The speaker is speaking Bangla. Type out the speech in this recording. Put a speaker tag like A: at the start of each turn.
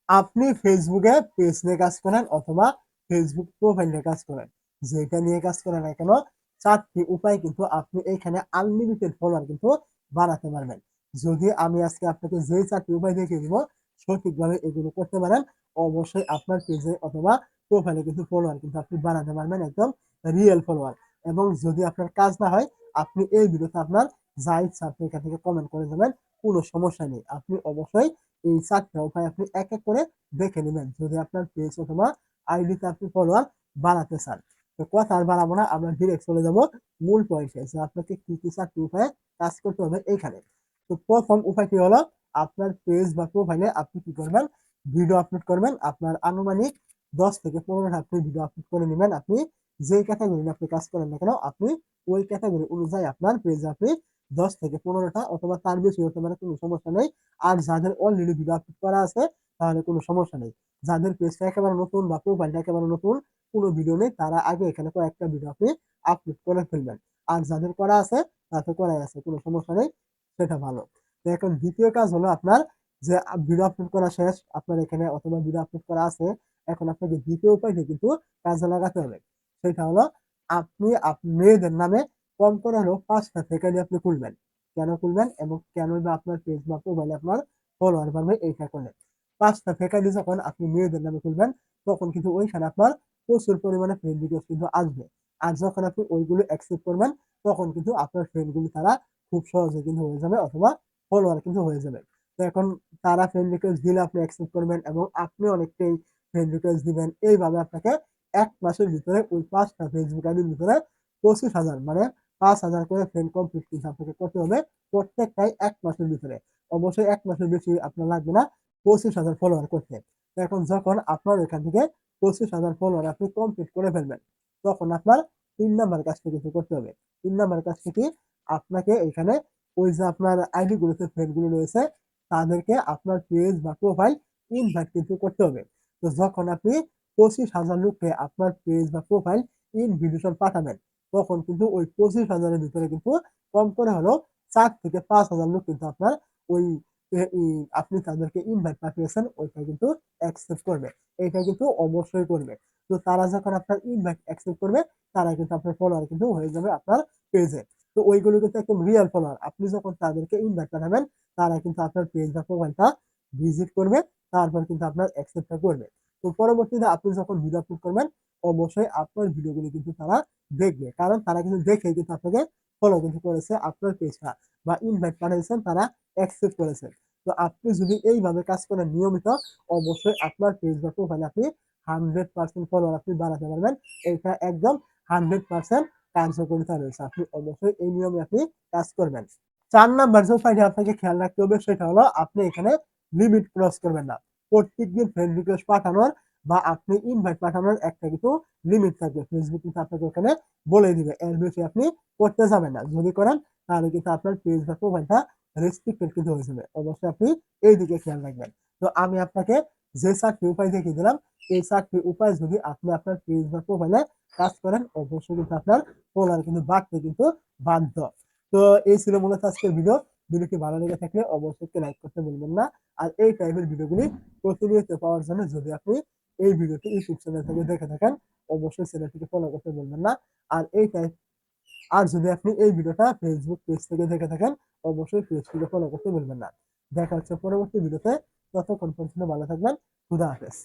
A: আপনি ফেসবুকে পেজ নিয়ে কাজ করেন অথবা ফেসবুক প্রোফাইল নিয়ে কাজ করেন। যেটা নিয়ে কাজ করেন না কেন ৪ টি উপায় কিন্তু আপনি এইখানে আনলিমিটেড ফলোয়ার কিন্তু বাড়াতে পারবেন। যদি আমি আজকে আপনাকে যেই ৪ টি উপায় দেখিয়ে দিব সঠিকভাবে এগুলো করতে পারেন, অবশ্যই আপনার পেজে অথবা প্রোফাইলে কিন্তু ফলোয়ার কিন্তু আপনি বাড়াতে পারবেন একদম রিয়েল ফলোয়ার। এবং যদি আপনার কাজ না হয় আপনি এই ভিডিওতে আপনার যা ইচ্ছা আপনি এখান থেকে কমেন্ট করে দেবেন। কোনো সমস্যা নেই। আপনি অবশ্যই এই ৪ টা উপায় আপনি এক, এক করে দেখে নিবেন। যদি আপনার পেজ অথবা আইডিতে আপনি ফলোয়ার বাড়াতে চান। তো কথা আর বাড়াবো না। আমরা ডিরেক্ট চলে যাব মূল পয়েন্টে যে আপনাকে কি, কি ৪ টি উপায়ে কাজ করতে হবে এইখানে। তো ১ম উপায়টি হলো আপনার পেজ বা প্রোফাইলে আপনি কি করবেন? ভিডিও আপলোড করবেন। আপনার আনুমানিক ১০ থেকে ১৫ টা আপনি ভিডিও আপলোড করে নিবেন। আপনি যেই ক্যাটেগরি নিয়ে আপনি কাজ করেন না কেন, আপনি ওই ক্যাটেগরি অনুযায়ী আপনার পেজে আপনি ১০ থেকে ১৫ টা অথবা তার বেশি হতে পারে, কোনো সমস্যা নেই। আর যাদের অলরেডি ভিডিও আপলোড করা আছে তাহলে কোনো সমস্যা নেই। যাদের পেজটা একেবারে নতুন বা প্রোফাইলটা একেবারে নতুন, কোনো ভিডিও নেই, তারা আগে এখানে কয়েকটা ভিডিও আপনি আপলোড করে ফেলবেন। আর যাদের করা আছে তা তো করাই আছে, কোনো সমস্যা নেই, সেটা ভালো। তো এখন ২য় কাজ হলো আপনার যে ভিডিও আপলোড করা শেষ, আপনার এখানে অথবা ভিডিও আপলোড করা আছে, এখন আপনাকে ২য় উপায়টি কিন্তু কাজে লাগাতে হবে। সেটা হলো আপনি মেয়েদের নামে কম করে হলেও ৫ টা ফেক আইডি আপনি খুলবেন। কেন খুলবেন এবং কেনই বা আপনার পেজ বা প্রোফাইলে আপনার ফলোয়ার বাড়বে এইটা করলে। ৫ টা ফেক আইডি যখন আপনি মেয়েদের নামে খুলবেন, তখন কিন্তু ওইখানে আপনার প্রচুর পরিমাণে ফ্রেন্ড রিকোয়েস্ট কিন্তু আসবে। আর যখন আপনি ওইগুলো অ্যাকসেপ্ট করবেন, তখন কিন্তু আপনার ফ্রেন্ডগুলো তারা খুব সহজে কিন্তু হয়ে যাবে অথবা ফলোয়ার কিন্তু হয়ে যাবে। তো এখন তারা ফ্রেন্ড রিকোয়েস্ট দিলে আপনি অ্যাকসেপ্ট করবেন এবং আপনি অনেককেই ফ্রেন্ড রিকোয়েস্ট দিবেন। এইভাবে আপনাকে ১ মাসের ভিতরে ওই ৫ টা ফেসবুক আইডির ভিতরে ২৫,০০০ মানে ৫,০০০ করে ফ্রেন্ড কমপ্লিট কিন্তু আপনাকে করতে হবে প্রত্যেকটাই ১ মাসের ভিতরে। অবশ্যই ১ মাসের বেশি আপনার লাগবে না ২৫,০০০ ফলোয়ার করতে। তো এখন যখন আপনার এখান থেকে ২৫,০০০ ফলোয়ার আপনি কমপ্লিট করে ফেলবেন, তখন আপনার ৩ নাম্বার কাজটা কিন্তু করতে হবে। ৩ নাম্বার কাজটা কি? আপনাকে এখানে ওই যে আপনার আইডি গুলোতে ফ্রেন্ড গুলো রয়েছে, তাদেরকে আপনার পেজ বা প্রোফাইল ইনভাইট কিন্তু করতে হবে। তো যখন আপনি ২৫,০০০ লোককে আপনার পেজ বা প্রোফাইল ইনভিটেশন পাঠাবেন, তখন কিন্তু ওই ২৫,০০০ এর ভিতরে কিন্তু কম করে হলেও ৪ থেকে ৫,০০০ লোক কিন্তু আপনার ওই এ ই আপনি তাদেরকে ইনভাইট পাঠিয়েছেন ওইটা কিন্তু অ্যাকসেপ্ট করবে। এইটা কিন্তু অবশ্যই করবে। তো তারা যখন আপনার ইনভাইট অ্যাকসেপ্ট করবে, তারা কিন্তু আপনার ফলোয়ার কিন্তু হয়ে যাবে আপনার পেজে। তো ওইগুলো কিন্তু একদম রিয়াল ফলোয়ার। আপনি যখন তাদেরকে ইনভাইট পাঠাবেন, তারা কিন্তু আপনার পেজ বা প্রোফাইলটা ভিজিট করবে, তারপর কিন্তু আপনার অ্যাকসেপ্টটা করবে। তো পরবর্তীতে আপনি যখন ভিডিও আপলোড করবেন, অবশ্যই আপনার ভিডিওগুলো কিন্তু তারা দেখবে। কারণ তারা কিন্তু দেখেই কিন্তু আপনাকে ফলো কিন্তু করেছে আপনার পেজটা বা ইনভাইট পাঠিয়েছেন, তারা অ্যাকসেপ্ট করেছে। তো আপনি যদি এইভাবে কাজ করেন নিয়মিত, অবশ্যই আপনার পেজ বা প্রোফাইলে আপনি 100% ফলোয়ার আপনি বাড়াতে পারবেন। এটা একদম 100% কার্যকারিতা রয়েছে। আপনি অবশ্যই এই নিয়মে আপনি কাজ করবেন। ৪ নাম্বার যে উপায়টি আপনাকে খেয়াল রাখতে হবে সেটা হলো আপনি এখানে লিমিট ক্রস করবেন না। প্রত্যেকদিন ফ্রেন্ড রিকোয়েস্ট পাঠানোর বা আপনি ইনভাইট পাঠানোর একটা কিন্তু লিমিট থাকবে। ফেসবুক কিন্তু আপনাকে ওখানে বলে দিবে। এর বেশি আপনি করতে যাবেন না। যদি করেন তাহলে কিন্তু আপনার পেজ বা প্রোফাইলটা রেস্ট্রিক্টেড কিন্তু হয়ে যাবে। অবশ্যই আপনি এই দিকে খেয়াল রাখবেন। তো আমি আপনাকে যে ৪ টি উপায় দেখিয়ে দিলাম, এই ৪ টি উপায় যদি আপনি আপনার পেজ বা প্রোফাইলে কাজ করেন, অবশ্যই কিন্তু আপনার ফলোয়ার কিন্তু বাড়তে কিন্তু বাধ্য। তো এই ছিল মূলত আজকের ভিডিও। ভিডিওটি ভালো লেগে থাকলে অবশ্যই একটি লাইক করতে ভুলবেন না। আর এই টাইপের ভিডিওগুলি প্রতিনিয়ত পাওয়ার জন্য যদি আপনি এই ভিডিওটি ইউটিউব চ্যানেল থেকে দেখে থাকেন, অবশ্যই চ্যানেলটিকে ফলো করতে ভুলবেন না। আর এই টাইপ আর যদি আপনি এই ভিডিওটা ফেসবুক পেজ থেকে দেখে থাকেন, অবশ্যই পেজটিকে ফলো করতে ভুলবেন না। দেখা হচ্ছে পরবর্তী ভিডিওতে। ততক্ষণ পর্যন্ত ভালো থাকবেন। খুদা হাফেজ।